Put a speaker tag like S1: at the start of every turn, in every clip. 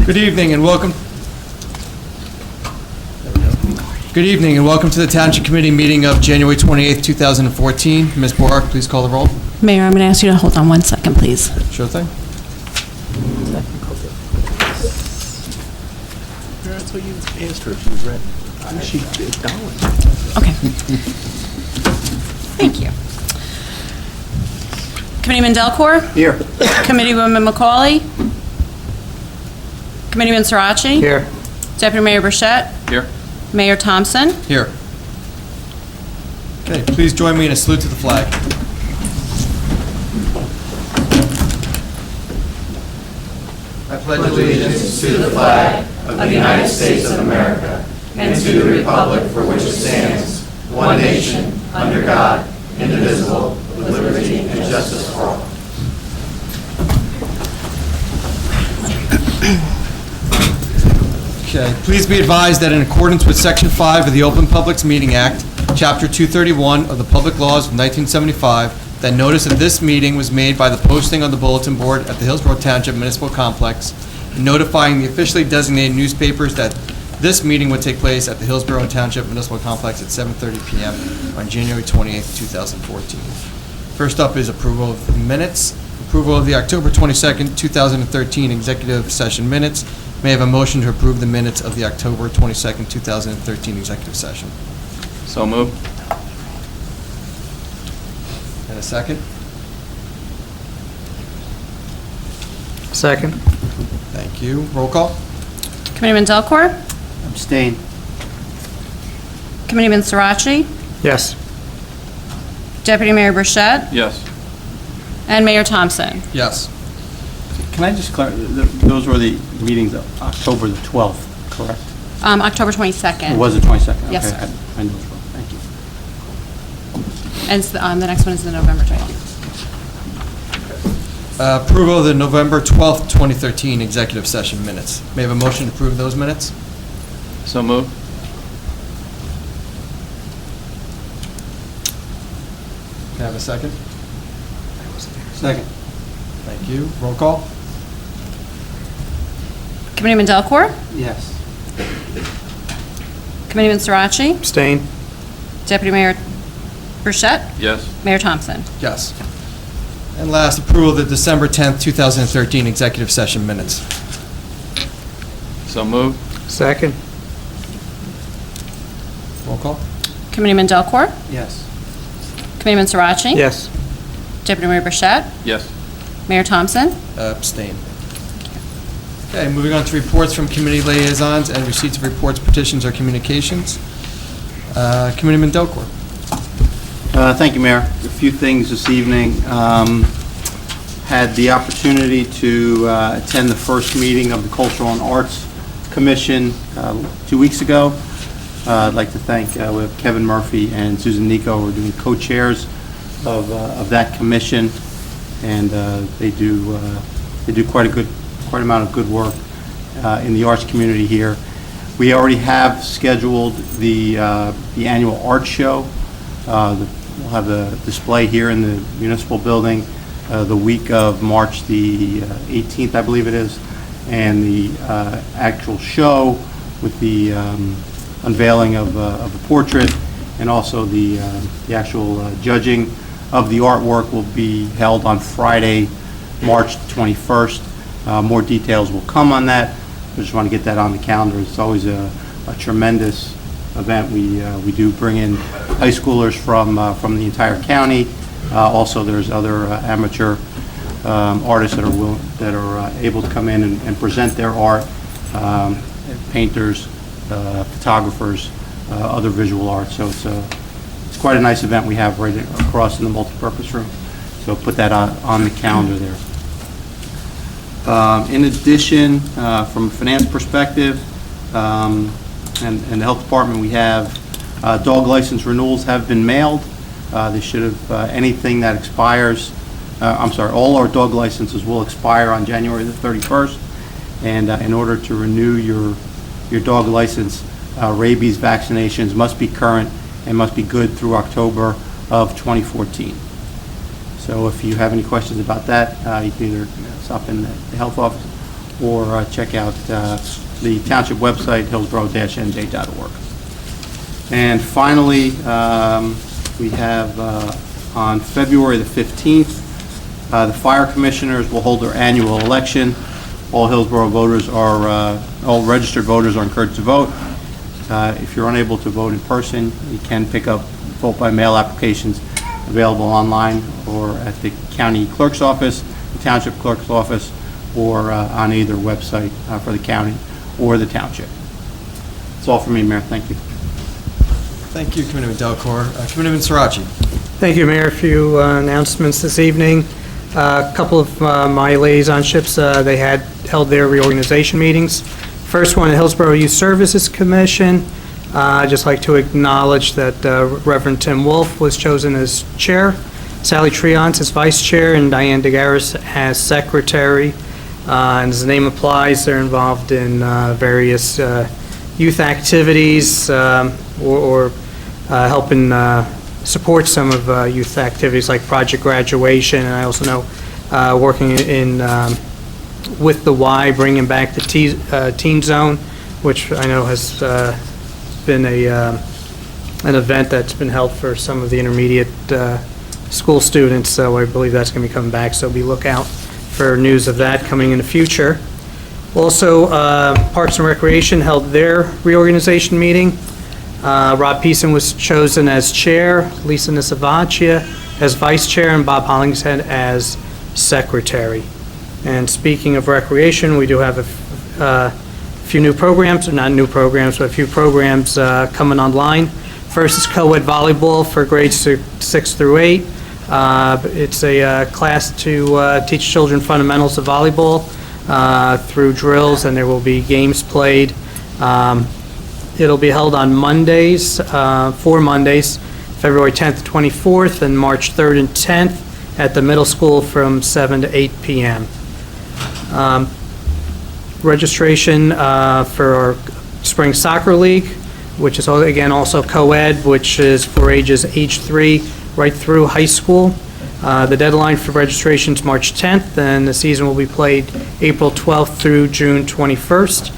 S1: Good evening and welcome. Good evening and welcome to the Township Committee meeting of January 28th, 2014. Ms. Bork, please call the roll.
S2: Mayor, I'm going to ask you to hold on 1 second, please.
S1: Sure thing.
S3: That's what you asked her if she was ready. She acknowledged.
S2: Okay. Thank you. Committeeman Delcor?
S3: Here.
S2: Committeewoman McCauley? Committeeman Sirachi?
S3: Here.
S2: Deputy Mayor Burchett?
S3: Here.
S2: Mayor Thompson?
S1: Here. Okay, please join me in a salute to the flag. I pledge allegiance to the flag of the United States of America and to the republic for which it stands, one nation, under God, indivisible, with liberty and justice for all. Okay, please be advised that in accordance with Section 5 of the Open Publics Meeting Act, Chapter 231 of the Public Laws of 1975, that notice of this meeting was made by the posting on the bulletin board at the Hillsborough Township Municipal Complex, notifying the officially designated newspapers that this meeting would take place at the Hillsborough Township Municipal Complex at 7:30 p.m. on January 28th, 2014. First up is approval of the minutes. Approval of the October 22nd, 2013 executive session minutes. May I have a motion to approve the minutes of the October 22nd, 2013 executive session?
S3: So moved.
S1: And a second?
S4: Second.
S1: Thank you. Roll call?
S2: Committeeman Delcor?
S4: Abstain.
S2: Committeeman Sirachi?
S4: Yes.
S2: Deputy Mayor Burchett?
S3: Yes.
S2: And Mayor Thompson?
S1: Yes.
S5: Can I just clarify, those were the meetings of October the 12th, correct?
S2: October 22nd.
S5: It was the 22nd?
S2: Yes,
S5: Okay,
S2: sir.
S5: I know it's wrong, thank you.
S2: And the next one is the November 12th.
S1: Approval of the November 12th, 2013 executive session minutes. May I have a motion to approve those minutes?
S3: So moved.
S1: Can I have a second?
S5: Second.
S1: Thank you. Roll call?
S2: Committeeman Delcor?
S5: Yes.
S2: Committeeman Sirachi?
S4: Abstain.
S2: Deputy Mayor Burchett?
S3: Yes.
S2: Mayor Thompson?
S1: Yes. And last, approval of the December 10th, 2013 executive session minutes.
S3: So moved.
S4: Second.
S1: Roll call?
S2: Committeeman Delcor?
S5: Yes.
S2: Committeeman Sirachi?
S4: Yes.
S2: Deputy Mayor Burchett?
S3: Yes.
S2: Mayor Thompson?
S1: Abstain. Okay, moving on to reports from committee liaisons and receipts of reports, petitions, or communications. Committeeman Delcor.
S5: Thank you, Mayor. A few things this evening. Had the opportunity to attend the first meeting of the Cultural and Arts Commission 2 weeks ago. I'd like to thank we have Kevin Murphy and Susan Nico, who are doing co-chairs of that commission, and they do quite amount of good work in the arts community here. We already have scheduled the annual art show. We'll have the display here in the municipal building the week of March the 18th, I believe it is, and the actual show with the unveiling of the portrait, and also the actual judging of the artwork will be held on Friday, March 21st. More details will come on that. I just want to get that on the calendar. It's always a tremendous event. We do bring in high schoolers from the entire county. Also, there's other amateur artists that are able to come in and present their art. Painters, photographers, other visual arts. So it's quite a nice event we have right across in the multipurpose room. So put that on the calendar there. In addition, from a finance perspective, and the health department, we have dog license renewals have been mailed. They should have anything that expires. All our dog licenses will expire on January the 31st. And in order to renew your dog license, rabies vaccinations must be current and must be good through October of 2014. So if you have any questions about that, you can either stop in the health office or check out the township website, hillsborough-nj.org. And finally, we have on February the 15th, the fire commissioners will hold their annual election. All Hillsborough voters are, all registered voters are encouraged to vote. If you're unable to vote in person, you can pick up vote by mail applications available online or at the county clerk's office, the township clerk's office, or on either website for the county or the township. That's all for me, Mayor. Thank you.
S1: Thank you, Committeeman Delacour. Committeeman Sirachi.
S4: Thank you, Mayor. A few announcements this evening. A couple of my liaisonships, they had held their reorganization meetings. First one, the Hillsborough Youth Services Commission. I'd just like to acknowledge that Reverend Tim Wolf was chosen as chair, Sally Triance as vice chair, and Diane DeGaris as secretary. And as the name applies, they're involved in various youth activities or helping support some of youth activities like Project Graduation, and I also know working in with the Y, bringing back the Teen Zone, which I know has been an event that's been held for some of the intermediate school students, so I believe that's going to be coming back, so be lookout for news of that coming in the future. Also, Parks and Recreation held their reorganization meeting. Rob Peason was chosen as chair, Lisa Nisavaccia as vice chair, and Bob Hollingshead as secretary. And speaking of recreation, we do have a few new programs, or not new programs, but a few programs coming online. First is co-ed volleyball for grades 6 through 8. It's a class to teach children fundamentals of volleyball through drills, and there will be games played. It'll be held on Mondays, 4 Mondays, February 10th, 24th, and March 3rd and 10th at the middle school from 7 to 8 p.m. Registration for our spring soccer league, which is again also co-ed, which is for ages age 3 right through high school. The deadline for registration is March 10th, and the season will be played April 12th through June 21st.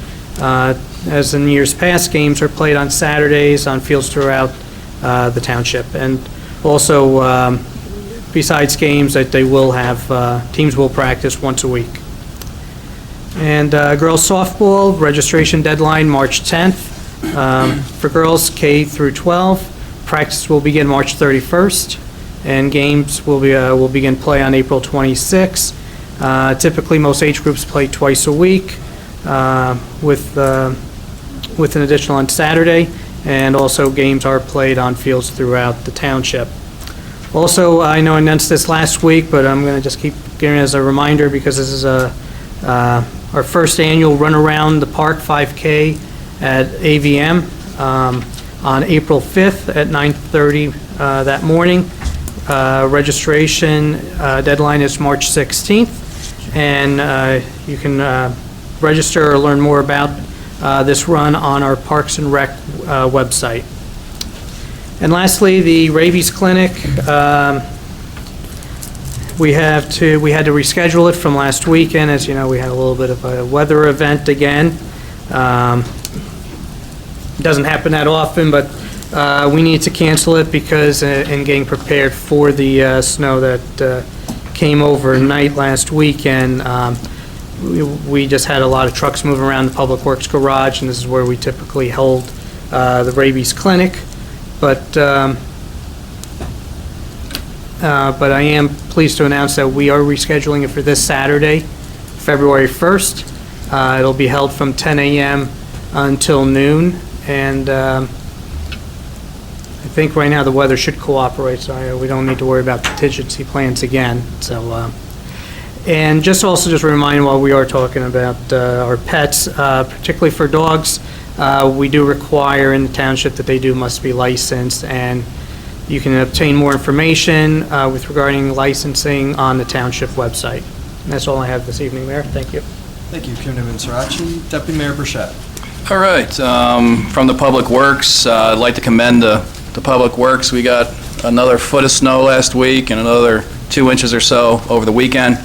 S4: As in years past, games are played on Saturdays on fields throughout the township. And also, besides games, that they will have, teams will practice once a week. And girls softball, registration deadline March 10th. For girls K through 12, practice will begin March 31st, and games will begin play on April 26th. Typically, most age groups play twice a week, with an additional on Saturday, and also games are played on fields throughout the township. Also, I know I announced this last week, but I'm going to just keep giving it as a reminder because this is our first annual Run Around the Park 5K at AVM on April 5th at 9:30 that morning. Registration deadline is March 16th, and you can register or learn more about this run on our Parks and Rec website. And lastly, the rabies clinic. We had to reschedule it from last weekend. As you know, we had a little bit of a weather event again. It doesn't happen that often, but we need to cancel it because in getting prepared for the snow that came overnight last weekend, we just had a lot of trucks moving around the Public Works garage, and this is where we typically hold the rabies clinic. But I am pleased to announce that we are rescheduling it for this Saturday, February 1st. It'll be held from 10 a.m. until noon, and I think right now the weather should cooperate, so we don't need to worry about contingency plans again. So, and just a remind while we are talking about our pets, particularly for dogs, we do require in the township that they must be licensed, and you can obtain more information with regarding licensing on the township website. And that's all I have this evening, Mayor. Thank you.
S1: Thank you, Committeeman Sirachi. Deputy Mayor Burchett.
S6: All right, from the Public Works, I'd like to commend the Public Works. We got another foot of snow last week and another 2 inches or so over the weekend.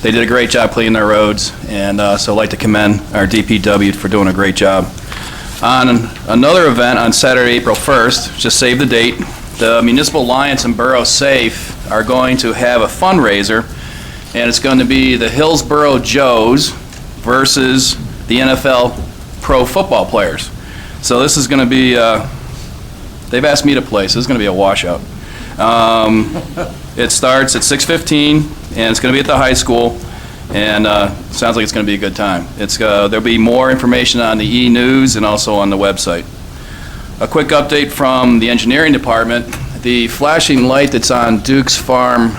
S6: They did a great job cleaning their roads, and so I'd like to commend our DPW for doing a great job. On another event on Saturday, April 1st, just save the date, the Municipal Alliance and Borough Safe are going to have a fundraiser, and it's going to be the Hillsborough Joes versus the NFL pro football players. So this is going to be, they've asked me to play, so this is going to be a washout. It starts at 6:15, and it's going to be at the high school, and sounds like it's going to be a good time. There'll be more information on the e-news and also on the website. A quick update from the engineering department. The flashing light that's on Duke's Farm,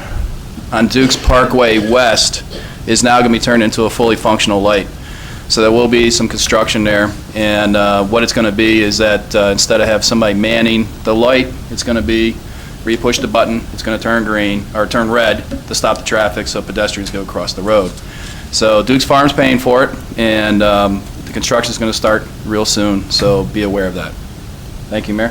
S6: on Duke's Parkway West, is now going to be turned into a fully functional light. So there will be some construction there, and what it's going to be is that instead of have somebody manning the light, it's going to be where you push the button, it's going to turn green, or turn red to stop the traffic so pedestrians go across the road. So Duke's Farm's paying for it, and the construction is going to start real soon, so be aware of that. Thank you, Mayor.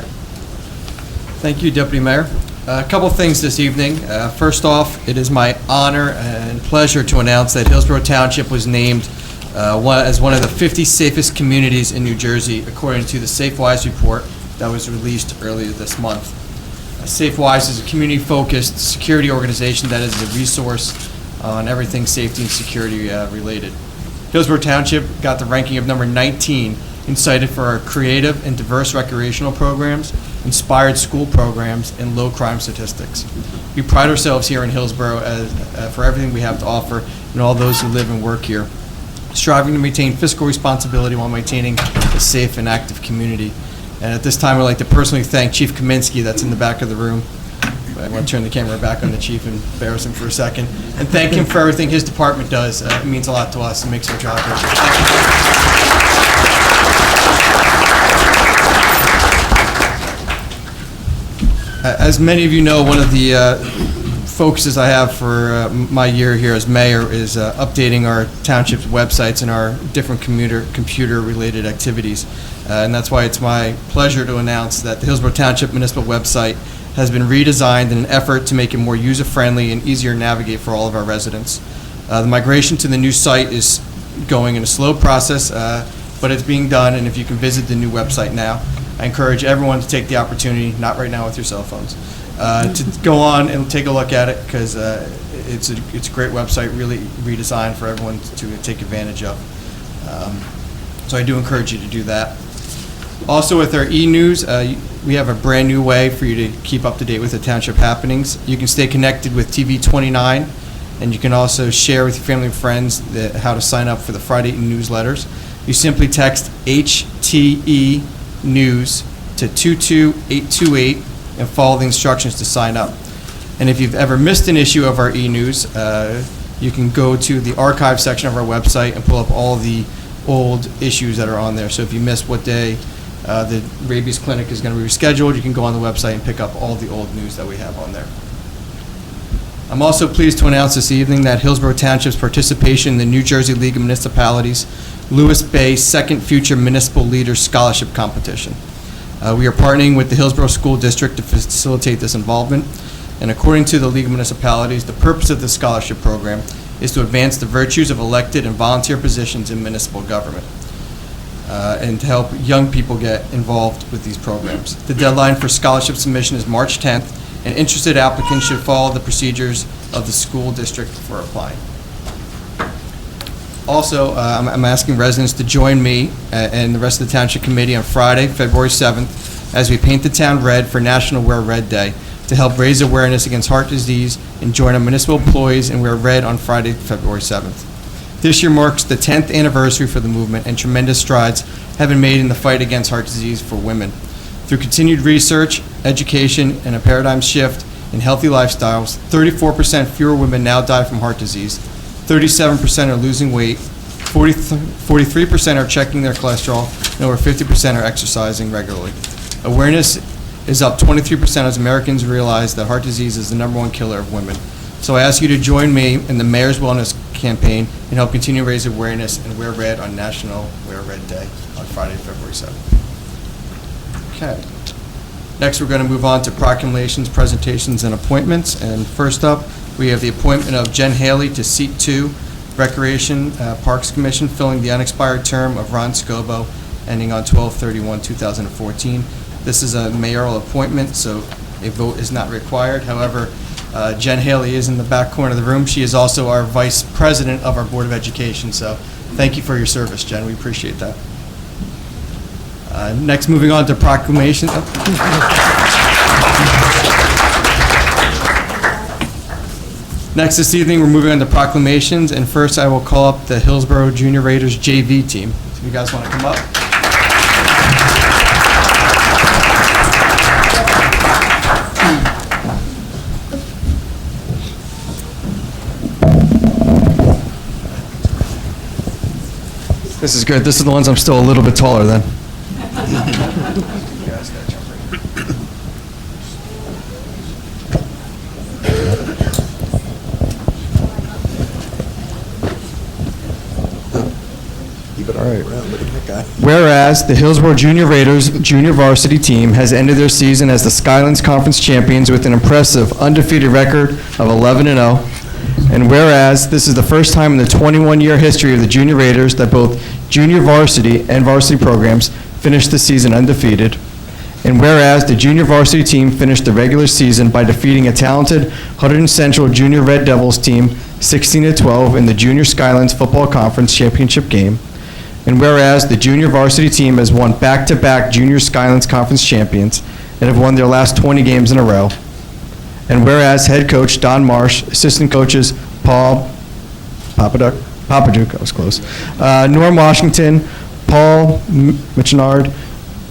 S1: Thank you, Deputy Mayor. A couple things this evening. First off, it is my honor and pleasure to announce that Hillsborough Township was named as one of the 50 safest communities in New Jersey, according to the SafeWise report that was released earlier this month. SafeWise is a community-focused security organization that is a resource on everything safety and security related. Hillsborough Township got the ranking of number 19 and cited for our creative and diverse recreational programs, inspired school programs, and low crime statistics. We pride ourselves here in Hillsborough for everything we have to offer and all those who live and work here, striving to maintain fiscal responsibility while maintaining a safe and active community. And at this time, I'd like to personally thank Chief Kaminsky, that's in the back of the room. I want to turn the camera back on the chief and embarrass him for a second, and thank him for everything his department does. It means a lot to us and makes our job better. As many of you know, one of the focuses I have for my year here as mayor is updating our township's websites and our different computer-related activities. And that's why it's my pleasure to announce that the Hillsborough Township Municipal website has been redesigned in an effort to make it more user-friendly and easier to navigate for all of our residents. The migration to the new site is going in a slow process, but it's being done, and if you can visit the new website now, I encourage everyone to take the opportunity, not right now with your cell phones, to go on and take a look at it, because it's a great website, really redesigned for everyone to take advantage of. So I do encourage you to do that. Also, with our e-news, we have a brand new way for you to keep up to date with the township happenings. You can stay connected with TV 29, and you can also share with your family and friends how to sign up for the Friday newsletters. You simply text HTE News to 22828 and follow the instructions to sign up. And if you've ever missed an issue of our e-news, you can go to the archive section of our website and pull up all the old issues that are on there. So if you missed what day the rabies clinic is going to be rescheduled, you can go on the website and pick up all the old news that we have on there. I'm also pleased to announce this evening that Hillsborough Township's participation in the New Jersey League of Municipalities Lewis Bay Second Future Municipal Leaders Scholarship Competition. We are partnering with the Hillsborough School District to facilitate this involvement, and according to the League of Municipalities, the purpose of this scholarship program is to advance the virtues of elected and volunteer positions in municipal government, and to help young people get involved with these programs. The deadline for scholarship submission is March 10th, and interested applicants should follow the procedures of the school district for applying. Also, I'm asking residents to join me and the rest of the Township Committee on Friday, February 7th, as we paint the town red for National Wear Red Day to help raise awareness against heart disease and join our municipal employees and wear red on Friday, February 7th. This year marks the 10th anniversary for the movement, and tremendous strides have been made in the fight against heart disease for women. Through continued research, education, and a paradigm shift in healthy lifestyles, 34% fewer women now die from heart disease, 37% are losing weight, 43% are checking their cholesterol, and over 50% are exercising regularly. Awareness is up 23% as Americans realize that heart disease is the #1 killer of women. So I ask you to join me in the Mayor's Wellness Campaign and help continue to raise awareness and wear red on National Wear Red Day on Friday, February 7th. Okay. Next, we're going to move on to proclamations, presentations, and appointments. And first up, We have the appointment of Jen Haley to Seat 2, Recreation Parks Commission, filling the unexpired term of Ron Scobo, ending on 12/31/2014. This is a mayoral appointment, so a vote is not required. However, Jen Haley is in the back corner of the room. She is also our Vice President of our Board of Education, so thank you for your service, Jen. We appreciate that. Next, moving on to proclamation. Next this evening, we're moving on to proclamations, and first I will call up the Hillsborough Junior Raiders JV team. So you guys want to come up? This is good. This is the ones I'm still a little bit taller than. Whereas the Hillsborough Junior Raiders junior varsity team has ended their season as the Skylands Conference champions with an impressive undefeated record of 11-0. And whereas this is the first time in the 21-year history of the Junior Raiders that both junior varsity and varsity programs finished the season undefeated. And whereas the junior varsity team finished the regular season by defeating a talented Huddington Central Junior Red Devils team 16-12 in the Junior Skylands Football Conference Championship game. And whereas the junior varsity team has won back-to-back Junior Skylands Conference champions and have won their last 20 games in a row. And whereas head coach Don Marsh, assistant coaches Paul Papaduke, I was close, Norm Washington, Paul Michinard,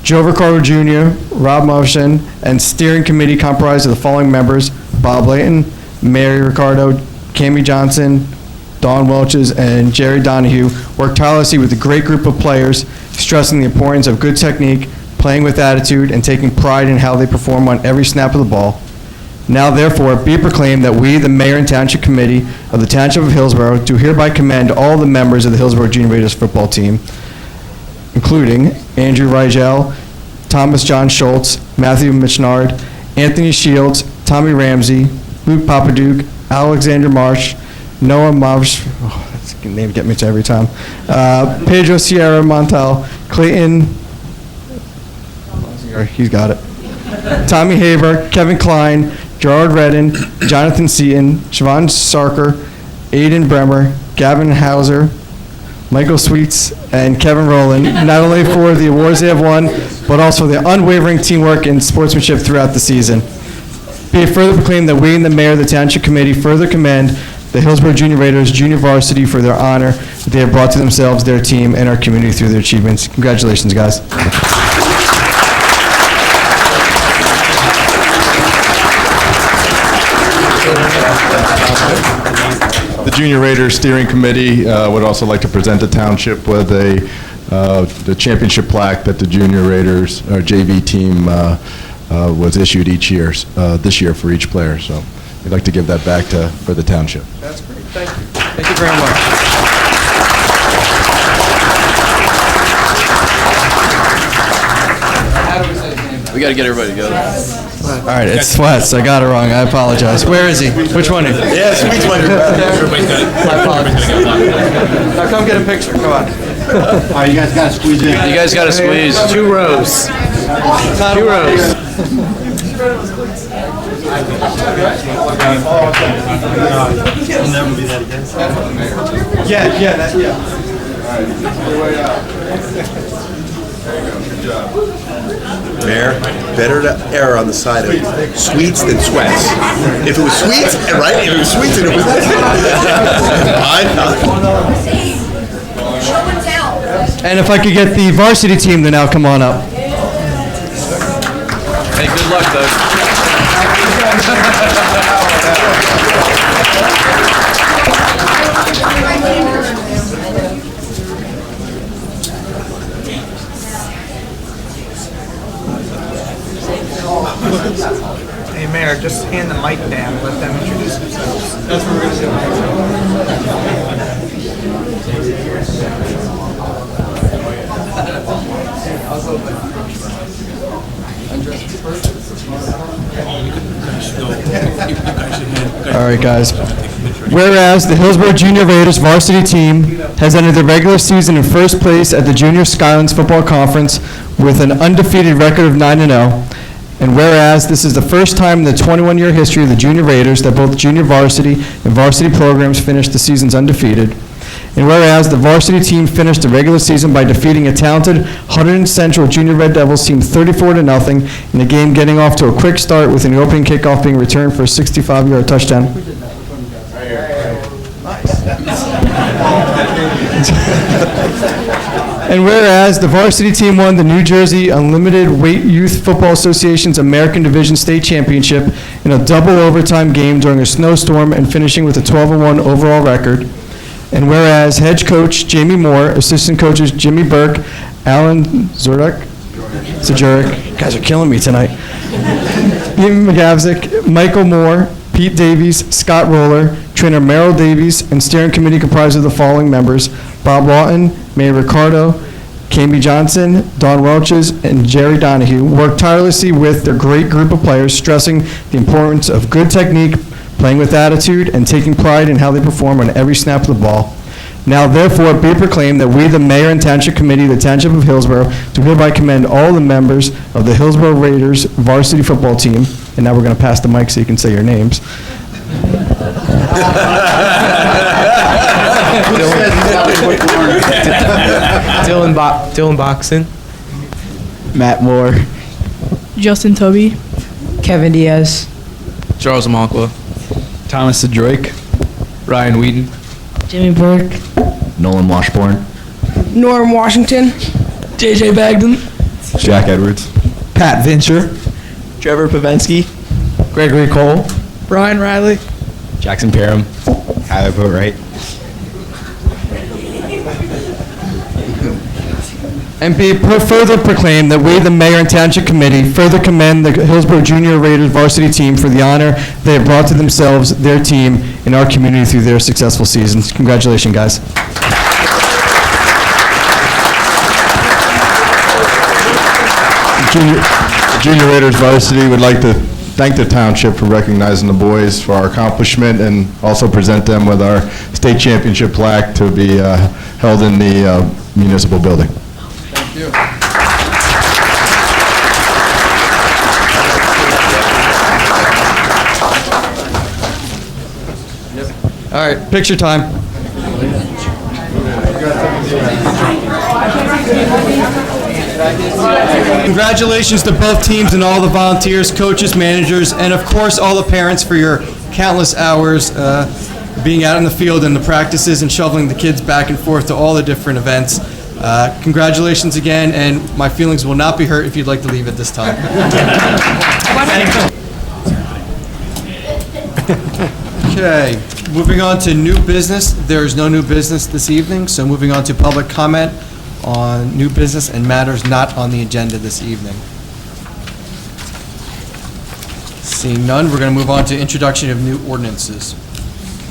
S1: Joe Ricardo Jr., Rob Motion, and steering committee comprised of the following members: Bob Layton, Mary Ricardo, Cammie Johnson, Dawn Welches, and Jerry Donahue worked tirelessly with a great group of players, stressing the importance of good technique, playing with attitude, and taking pride in how they perform on every snap of the ball. Now, therefore, be it proclaimed that we, the Mayor and Township Committee of the Township of Hillsborough, do hereby commend all the members of the Hillsborough Junior Raiders football team, including Andrew Rigel, Thomas John Schultz, Matthew Michinard, Anthony Shields, Tommy Ramsey, Luke Papaduke, Alexander Marsh, Noah Mavsh, that's a name to get me to every time, Pedro Sierra Montal, Clayton, he's got it, Tommy Haber, Kevin Klein, Gerard Redden, Jonathan Seaton, Siobhan Sarker, Aiden Bremer, Gavin Hauser, Michael Sweets, and Kevin Rowland, not only for the awards they have won, but also their unwavering teamwork and sportsmanship throughout the season. Be it further proclaimed that we and the Mayor of the Township Committee further commend the Hillsborough Junior Raiders junior varsity for their honor that they have brought to themselves, their team, and our community through their achievements. Congratulations, guys.
S7: The Junior Raiders Steering Committee would also like to present the township with the championship plaque that the Junior Raiders, our JV team, was issued each year, this year for each player. So we'd like to give that back for the township.
S1: That's great. Thank you. Thank you very much. How do we say his name?
S6: We got to get everybody together.
S1: All right, it's Sweats. I got it wrong. I apologize. Where is he? Which one is he?
S3: Yeah, Sweet's one.
S1: I apologize. Now come get a picture. Come on.
S5: All right, you guys got to squeeze in.
S6: You guys got to squeeze.
S3: 2 rows. 2 rows. Mayor, better to err on the side of sweets than sweats. If it was sweets, right? If it was sweets, and it was.
S1: And if I could get the varsity team to now come on up.
S6: Hey, good luck, though.
S4: Hey, Mayor, just hand the mic down, let them introduce themselves.
S1: That's what we're going to do. All right, guys. Whereas the Hillsborough Junior Raiders varsity team has ended the regular season in first place at the Junior Skylands Football Conference with an undefeated record of 9-0. And whereas this is the first time in the 21-year history of the Junior Raiders that both junior varsity and varsity programs finished the seasons undefeated. And whereas the varsity team finished the regular season by defeating a talented Huddington Central Junior Red Devils team 34-0 in the game, getting off to a quick start with an opening kickoff being returned for a 65-yard touchdown. And whereas the varsity team won the New Jersey Unlimited Weight Youth Football Association's American Division State Championship in a double overtime game during a snowstorm and finishing with a 12-1 overall record. And whereas head coach Jamie Moore, assistant coaches Jimmy Burke, Alan Zurek, you guys are killing me tonight, Ian McGavzik, Michael Moore, Pete Davies, Scott Roller, trainer Merrill Davies, and steering committee comprised of the following members: Bob Lawton, Mayor Ricardo, Camby Johnson, Don Welches, and Jerry Donahue worked tirelessly with their great group of players, stressing the importance of good technique, playing with attitude, and taking pride in how they perform on every snap of the ball. Now, therefore, be it proclaimed that we, the Mayor and Township Committee of the Township of Hillsborough, do hereby commend all the members of the Hillsborough Raiders varsity football team, and now we're going to pass the mic so you can say your names.
S8: Dylan Boxon,
S9: Matt Moore,
S10: Justin Tubby,
S8: Kevin Diaz,
S9: Charles Amonkwa, Thomas Drake, Ryan Wheaton,
S10: Jimmy Burke,
S9: Nolan Washburn,
S10: Norm Washington, JJ Bagdon,
S7: Jack Edwards,
S8: Pat Vincher,
S9: Trevor Pavensky,
S8: Gregory Cole,
S10: Brian Riley,
S9: Jackson Parham, Tyler Boatwright.
S1: And be further proclaimed that we, the Mayor and Township Committee, further commend the Hillsborough Junior Raiders varsity team for the honor they have brought to themselves, their team, and our community through their successful seasons. Congratulations, guys.
S7: Junior Raiders varsity would like to thank the township for recognizing the boys for our accomplishment and also present them with our state championship plaque to be held in the municipal building.
S1: Thank you. All right, picture time. Congratulations to both teams and all the volunteers, coaches, managers, and of course all the parents for your countless hours being out in the field and the practices and shoveling the kids back and forth to all the different events. Congratulations again, and my feelings will not be hurt if you'd like to leave at this time. Okay, moving on to new business. There is no new business this evening, so moving on to public comment on new business and matters not on the agenda this evening. Seeing none, we're going to move on to introduction of new ordinances.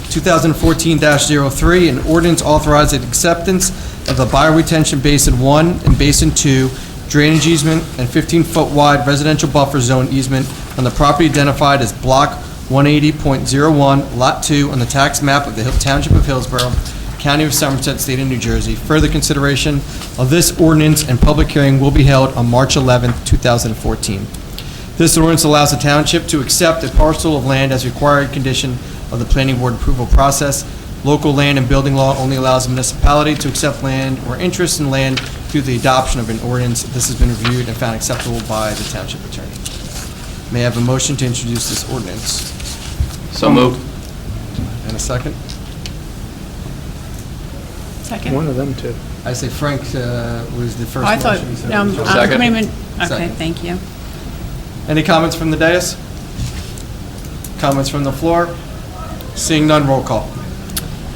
S1: 2014-03, an ordinance authorizing acceptance of the bioretention Basin 1 and Basin 2 drainage easement and 15-foot wide residential buffer zone easement on the property identified as Block 180.01, Lot 2 on the tax map of the Township of Hillsborough, County of Somerset, State of New Jersey. Further consideration of this ordinance and public hearing will be held on March 11, 2014. This ordinance allows the township to accept a parcel of land as required condition of the planning board approval process. Local land and building law only allows a municipality to accept land or interest in land through the adoption of an ordinance. This has been reviewed and found acceptable by the township attorney. May I have a motion to introduce this ordinance?
S6: So moved.
S1: And a second?
S2: Second.
S4: One of them, too.
S1: I say Frank was the first
S2: Oh, I thought,
S1: motion. so-
S6: Second.
S2: Committeeman, okay,
S1: Second.
S2: thank you.
S1: Any comments from the dais? Comments from the floor? Seeing none, roll call.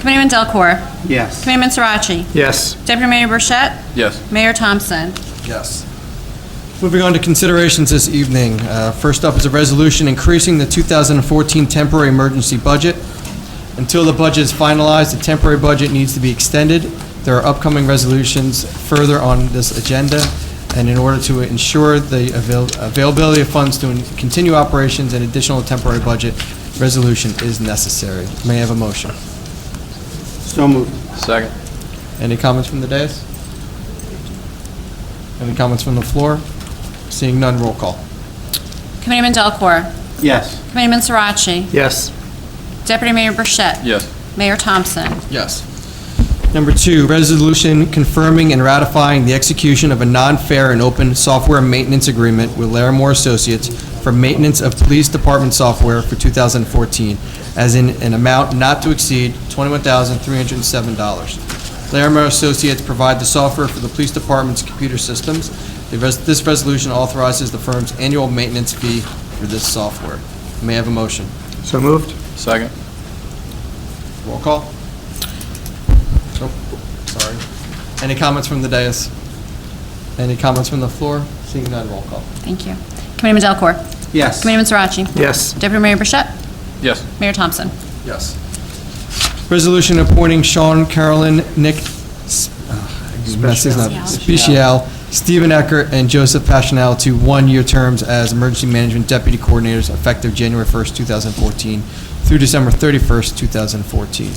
S2: Committeeman Delcor.
S5: Yes.
S2: Committeeman Sirachi.
S4: Yes.
S2: Deputy Mayor Burchett.
S6: Yes.
S2: Mayor Thompson.
S1: Yes. Moving on to considerations this evening. First up is a resolution increasing the 2014 temporary emergency budget. Until the budget is finalized, the temporary budget needs to be extended. There are upcoming resolutions further on this agenda, and in order to ensure the availability of funds to continue operations, an additional temporary budget resolution is necessary. May I have a motion?
S5: So moved.
S6: Second.
S1: Any comments from the dais? Any comments from the floor? Seeing none, roll call.
S2: Committeeman Delacorte,
S5: Yes.
S2: Committeeman Sirachi,
S4: Yes.
S2: Deputy Mayor Burchett,
S6: Yes.
S2: Mayor Thompson.
S1: Yes. Number 2, resolution confirming and ratifying the execution of a non-fair and open software maintenance agreement with Larimore Associates for maintenance of police department software for 2014, as in an amount not to exceed $21,307. Larimore Associates provide the software for the police department's computer systems. This resolution authorizes the firm's annual maintenance fee for this software. May I have a motion?
S4: So moved.
S6: Second.
S1: Roll call. Oh, sorry. Any comments from the dais? Any comments from the floor? Seeing none, roll call.
S2: Thank you. Committeeman Delacorte,
S5: Yes.
S2: Committeeman Sirachi,
S4: Yes.
S2: Deputy Mayor Burchett,
S6: Yes.
S2: Mayor Thompson.
S1: Yes. Resolution appointing Sean, Carolyn, Nick, Special, Stephen Eckert, and Joseph Passionell to one-year terms as Emergency Management Deputy Coordinators effective January 1st, 2014 through December 31st, 2014.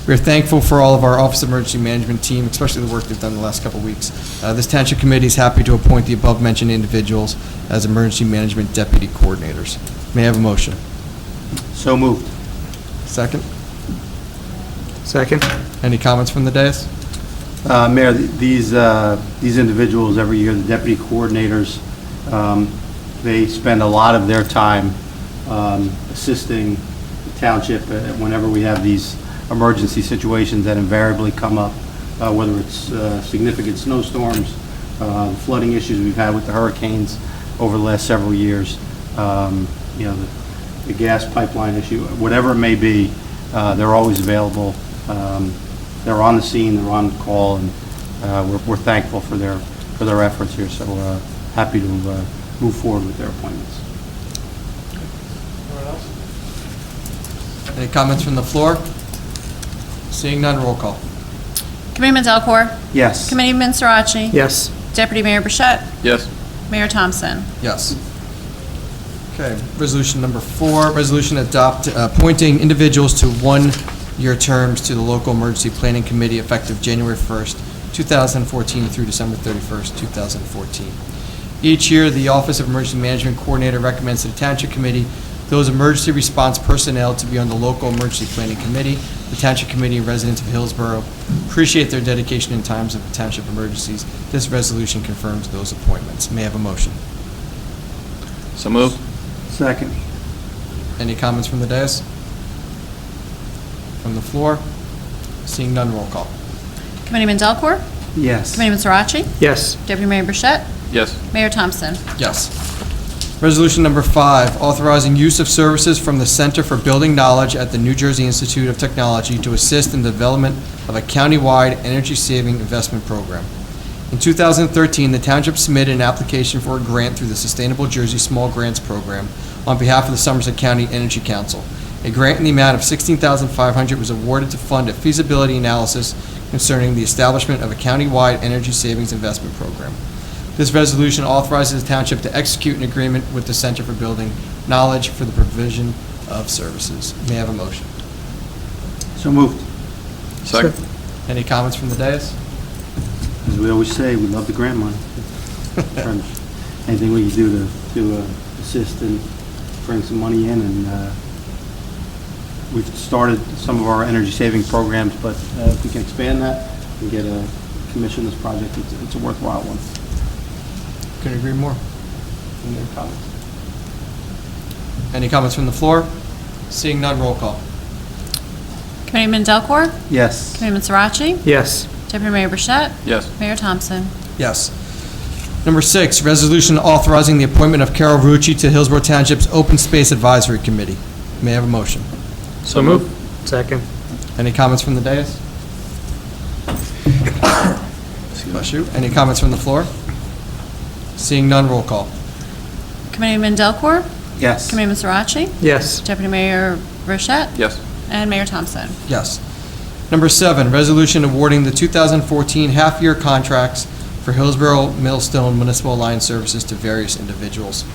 S1: We are thankful for all of our Office of Emergency Management team, especially the work they've done the last couple of weeks. This Township Committee is happy to appoint the above-mentioned individuals as Emergency Management Deputy Coordinators. May I have a motion?
S5: So moved.
S1: Second?
S4: Second.
S1: Any comments from the dais?
S5: Mayor, these individuals, every year, the deputy coordinators, they spend a lot of their time assisting the township whenever we have these emergency situations that invariably come up, whether it's significant snowstorms, flooding issues we've had with the hurricanes over the last several years, the gas pipeline issue, whatever it may be, they're always available. They're on the scene, they're on call, and we're thankful for their efforts here. So happy to move forward with their appointments.
S1: Any comments from the floor? Seeing none, roll call.
S2: Committeeman Delacorte,
S5: Yes.
S2: Committeeman Sirachi,
S4: Yes.
S2: Deputy Mayor Burchett,
S6: Yes.
S2: Mayor Thompson.
S1: Yes. Okay, resolution number 4, resolution appointing individuals to one-year terms to the local emergency planning committee effective January 1st, 2014 through December 31st, 2014. Each year, the Office of Emergency Management Coordinator recommends to the Township Committee those emergency response personnel to be on the local emergency planning committee. The Township Committee and residents of Hillsborough appreciate their dedication in times of township emergencies. This resolution confirms those appointments. May I have a motion?
S6: So moved.
S5: Second.
S1: Any comments from the dais? From the floor? Seeing none, roll call.
S2: Committeeman Delacorte,
S5: Yes.
S2: Committeeman Sirachi,
S4: Yes.
S2: Deputy Mayor Burchett,
S6: Yes.
S2: Mayor Thompson.
S1: Yes. Resolution number 5, authorizing use of services from the Center for Building Knowledge at the New Jersey Institute of Technology to assist in the development of a countywide energy-saving investment program. In 2013, the township submitted an application for a grant through the Sustainable Jersey Small Grants Program on behalf of the Somerset County Energy Council. A grant in the amount of $16,500 was awarded to fund a feasibility analysis concerning the establishment of a countywide energy savings investment program. This resolution authorizes the township to execute an agreement with the Center for Building Knowledge for the provision of services. May I have a motion?
S5: So moved.
S6: Second.
S1: Any comments from the dais?
S5: As we always say, we love the grant money. Anything we can do to assist and bring some money in, and we've started some of our energy saving programs, but if we can expand that and get a commission this project, it's a worthwhile one.
S1: Couldn't agree more. Any other comments? Any comments from the floor? Seeing none, roll call.
S2: Committeeman Delacorte,
S5: Yes.
S2: Committeeman Sirachi,
S4: Yes.
S2: Deputy Mayor Burchett,
S6: Yes.
S2: Mayor Thompson.
S1: Yes. Number 6, resolution authorizing the appointment of Carol Rucci to Hillsborough Township's Open Space Advisory Committee. May I have a motion?
S4: So moved. Second.
S1: Any comments from the dais? Bless you. Any comments from the floor? Seeing none, roll call.
S2: Committeeman Delacorte,
S5: Yes.
S2: Committeeman Sirachi,
S4: Yes.
S2: Deputy Mayor Burchett,
S6: Yes.
S2: and Mayor Thompson.
S1: Yes. Number 7, resolution awarding the 2014 half-year contracts for Hillsborough Millstone Municipal Alliance services to various individuals.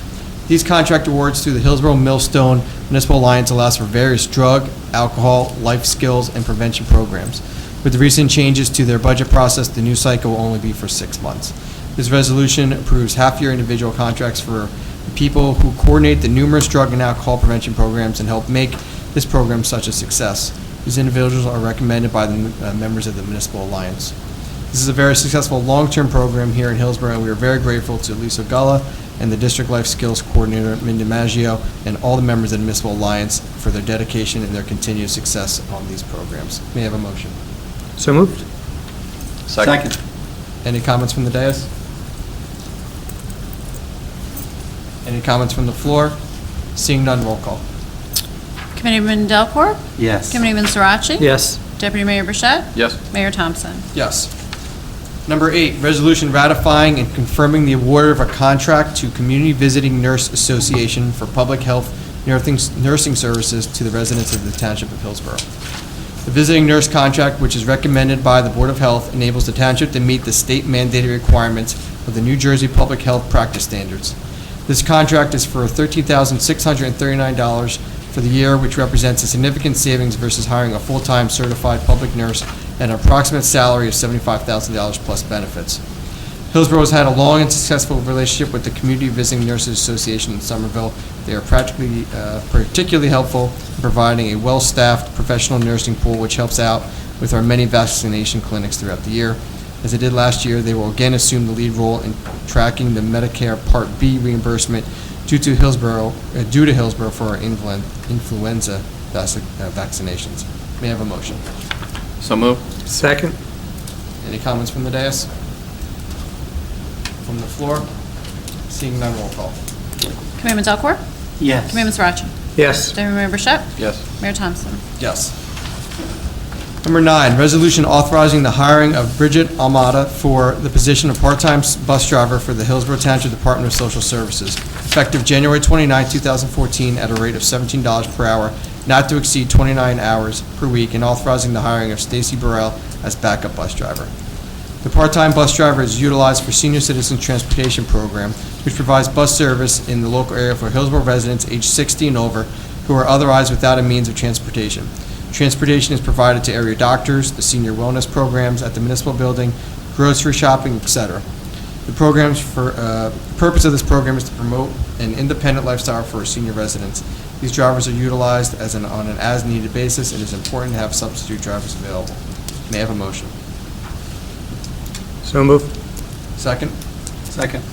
S1: These contract awards through the Hillsborough Millstone Municipal Alliance allows for various drug, alcohol, life skills, and prevention programs. With the recent changes to their budget process, the new cycle will only be for 6 months. This resolution approves half-year individual contracts for people who coordinate the numerous drug and alcohol prevention programs and help make this program such a success. These individuals are recommended by the members of the Municipal Alliance. This is a very successful long-term program here in Hillsborough, and we are very grateful to Lisa Gulla and the District Life Skills Coordinator, Mindy Maggio, and all the members of the Municipal Alliance for their dedication and their continued success on these programs. May I have a motion?
S4: So moved.
S5: Second.
S1: Any comments from the dais? Any comments from the floor? Seeing none, roll call.
S2: Committeeman Delcor?
S5: Yes.
S2: Committeeman Sirachi?
S4: Yes.
S2: Deputy Mayor Burchett?
S6: Yes.
S2: Mayor Thompson?
S1: Yes. Number 8, resolution ratifying and confirming the award of a contract to Community Visiting Nurse Association for public health nursing services to the residents of the Township of Hillsborough. The visiting nurse contract, which is recommended by the Board of Health, enables the township to meet the state mandated requirements of the New Jersey Public Health Practice Standards. This contract is for $13,639 for the year, which represents a significant savings versus hiring a full-time certified public nurse at an approximate salary of $75,000 plus benefits. Hillsborough has had a long and successful relationship with the Community Visiting Nurses Association in Somerville. They are particularly helpful in providing a well-staffed professional nursing pool, which helps out with our many vaccination clinics throughout the year. As they did last year, they will again assume the lead role in tracking the Medicare Part B reimbursement due to Hillsborough for our influenza vaccinations. May I have a motion?
S6: So moved.
S4: Second.
S1: Any comments from the dais? From the floor? Seeing none, roll call.
S2: Committeeman Delcor?
S5: Yes.
S2: Committeeman Sirachi?
S4: Yes.
S2: Deputy Mayor Burchett?
S6: Yes.
S2: Mayor Thompson?
S1: Yes. Number 9, resolution authorizing the hiring of Bridget Almada for the position of part-time bus driver for the Hillsborough Township Department of Social Services, effective January 29, 2014, at a rate of $17 per hour, not to exceed 29 hours per week, and authorizing the hiring of Stacy Burrell as backup bus driver. The part-time bus driver is utilized for Senior Citizen Transportation Program, which provides bus service in the local area for Hillsborough residents aged 60 and over who are otherwise without a means of transportation. Transportation is provided to area doctors, the senior wellness programs at the municipal building, grocery shopping, etc. The purpose of this program is to promote an independent lifestyle for senior residents. These drivers are utilized on an as-needed basis. It is important to have substitute drivers available. May I have a motion?
S4: So moved.
S1: Second?
S5: Second.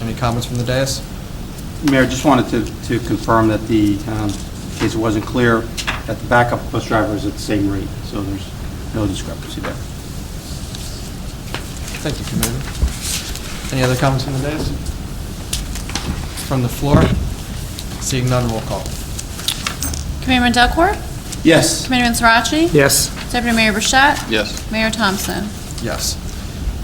S1: Any comments from the dais?
S5: Mayor, just wanted to confirm that in case it wasn't clear, that the backup bus driver is at the same rate, so there's no discrepancy there.
S1: Thank you, Commander. Any other comments from the dais? From the floor? Seeing none, roll call.
S2: Committeeman Delcor?
S5: Yes.
S2: Committeeman Sirachi?
S4: Yes.
S2: Deputy Mayor Burchett?
S6: Yes.
S2: Mayor Thompson?
S1: Yes.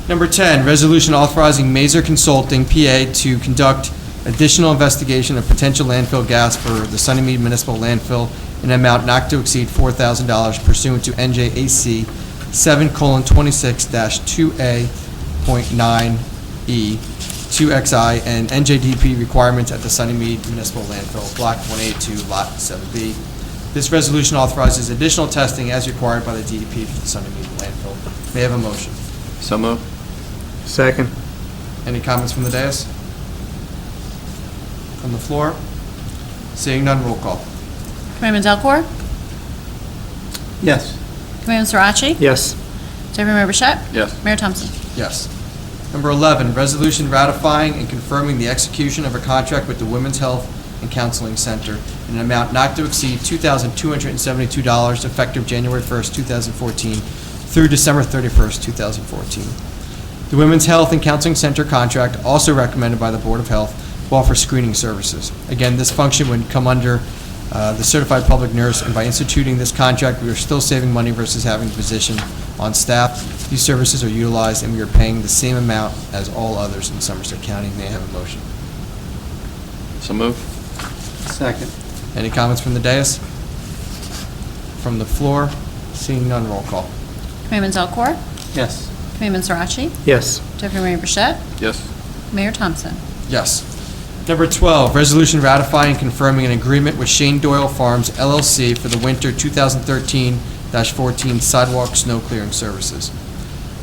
S1: Number 10, resolution authorizing Mazer Consulting, PA, to conduct additional investigation of potential landfill gas for the Sunnymead Municipal Landfill in an amount not to exceed $4,000 pursuant to NJAC 7:26-2A.9E, 2XI, and NJDP requirements at the Sunnymead Municipal Landfill, Block 182, Lot 7B. This resolution authorizes additional testing as required by the DEP for the Sunnymead landfill. May I have a motion?
S6: So moved.
S4: Second.
S1: Any comments from the dais? From the floor? Seeing none, roll call.
S2: Committeeman Delcor?
S5: Yes.
S2: Committeeman Sirachi?
S4: Yes.
S2: Deputy Mayor Burchett?
S6: Yes.
S2: Mayor Thompson?
S1: Yes. Number 11, resolution ratifying and confirming the execution of a contract with the Women's Health and Counseling Center in an amount not to exceed $2,272 effective January 1st, 2014 through December 31st, 2014. The Women's Health and Counseling Center contract, also recommended by the Board of Health, will offer screening services. Again, this function would come under the certified public nurse, and by instituting this contract, we are still saving money versus having the position on staff. These services are utilized, and we are paying the same amount as all others in Somerset County. May I have a motion?
S6: So moved.
S5: Second.
S1: Any comments from the dais? From the floor? Seeing none, roll call.
S2: Committeeman Delcor?
S5: Yes.
S2: Committeeman Sirachi?
S4: Yes.
S2: Deputy Mayor Burchett?
S6: Yes.
S2: Mayor Thompson?
S1: Yes. Number 12, resolution ratifying and confirming an agreement with Shane Doyle Farms LLC for the winter 2013-14 sidewalk snow clearing services.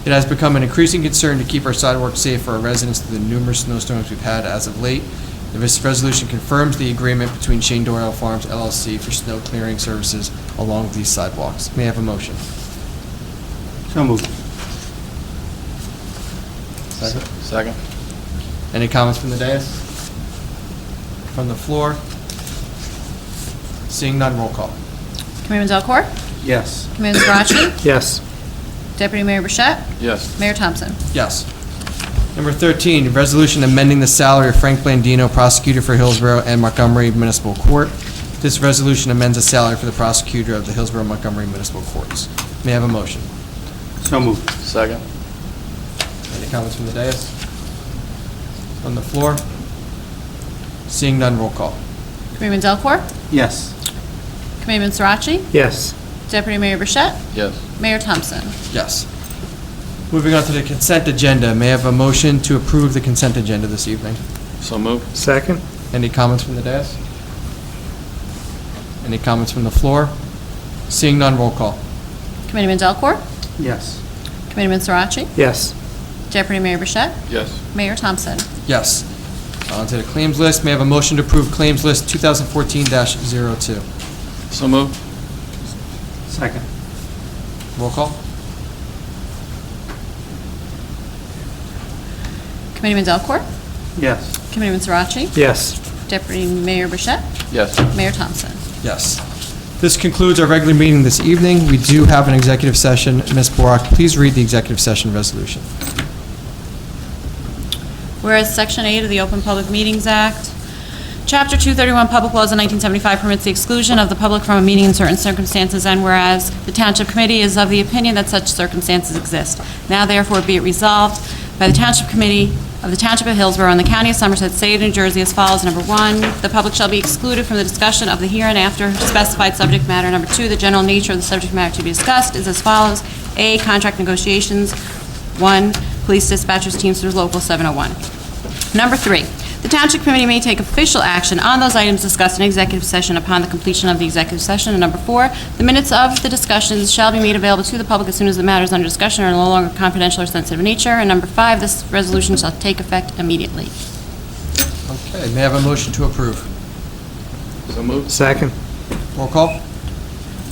S1: It has become an increasing concern to keep our sidewalks safe for our residents through the numerous snowstorms we've had as of late. This resolution confirms the agreement between Shane Doyle Farms LLC for snow clearing services along with these sidewalks. May I have a motion?
S5: So moved.
S6: Second.
S1: Any comments from the dais? From the floor? Seeing none, roll call.
S2: Committeeman Delcor?
S5: Yes.
S2: Committeeman Zarachi?
S4: Yes.
S2: Deputy Mayor Burchett?
S6: Yes.
S2: Mayor Thompson?
S1: Yes. Number 13, resolution amending the salary of Frank Blandino, prosecutor for Hillsborough and Montgomery Municipal Court. This resolution amends the salary for the prosecutor of the Hillsborough Montgomery Municipal Courts. May I have a motion?
S5: So moved.
S6: Second.
S1: Any comments from the dais? On the floor? Seeing none, roll call.
S2: Committeeman Delcor?
S5: Yes.
S2: Committeeman Zarachi?
S4: Yes.
S2: Deputy Mayor Burchett?
S6: Yes.
S2: Mayor Thompson?
S1: Yes. Moving on to the consent agenda, may I have a motion to approve the consent agenda this evening?
S6: So moved.
S4: Second?
S1: Any comments from the dais? Any comments from the floor? Seeing none, roll call.
S2: Committeeman Delcor?
S5: Yes.
S2: Committeeman Zarachi?
S4: Yes.
S2: Deputy Mayor Burchett?
S6: Yes.
S2: Mayor Thompson?
S1: Yes. On to the claims list, may I have a motion to approve claims list 2014-02?
S6: So moved.
S5: Second.
S1: Roll call.
S2: Committeeman Delcor?
S5: Yes.
S2: Committeeman Zarachi?
S4: Yes.
S2: Deputy Mayor Burchett?
S6: Yes.
S2: Mayor Thompson?
S1: Yes. This concludes our regular meeting this evening. We do have an executive session. Ms. Borak, please read the executive session resolution.
S2: Whereas Section 8 of the Open Public Meetings Act, Chapter 231, Public Laws of 1975 permits the exclusion of the public from a meeting in certain circumstances, and whereas the Township Committee is of the opinion that such circumstances exist. Now therefore be it resolved by the Township Committee of the Township of Hillsborough and the County of Somerset, State of New Jersey as follows. Number 1, the public shall be excluded from the discussion of the hereinafter specified subject matter. Number 2, the general nature of the subject matter to be discussed is as follows. A, contract negotiations. 1, police dispatchers, Teamsters Local 701. Number 3, the Township Committee may take official action on those items discussed in executive session upon the completion of the executive session. And number 4, the minutes of the discussions shall be made available to the public as soon as the matters under discussion are no longer confidential or sensitive in nature. And number 5, this resolution shall take effect immediately.
S1: Okay, may I have a motion to approve?
S6: So moved.
S4: Second?
S1: Roll call.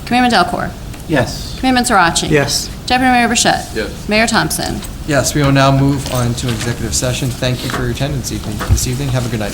S2: Committeeman Delcor?
S5: Yes.
S2: Committeeman Zarachi?
S4: Yes.
S2: Deputy Mayor Burchett?
S6: Yes.
S2: Mayor Thompson?
S1: Yes, we will now move on to executive session. Thank you for your attendance this evening. Have a good night.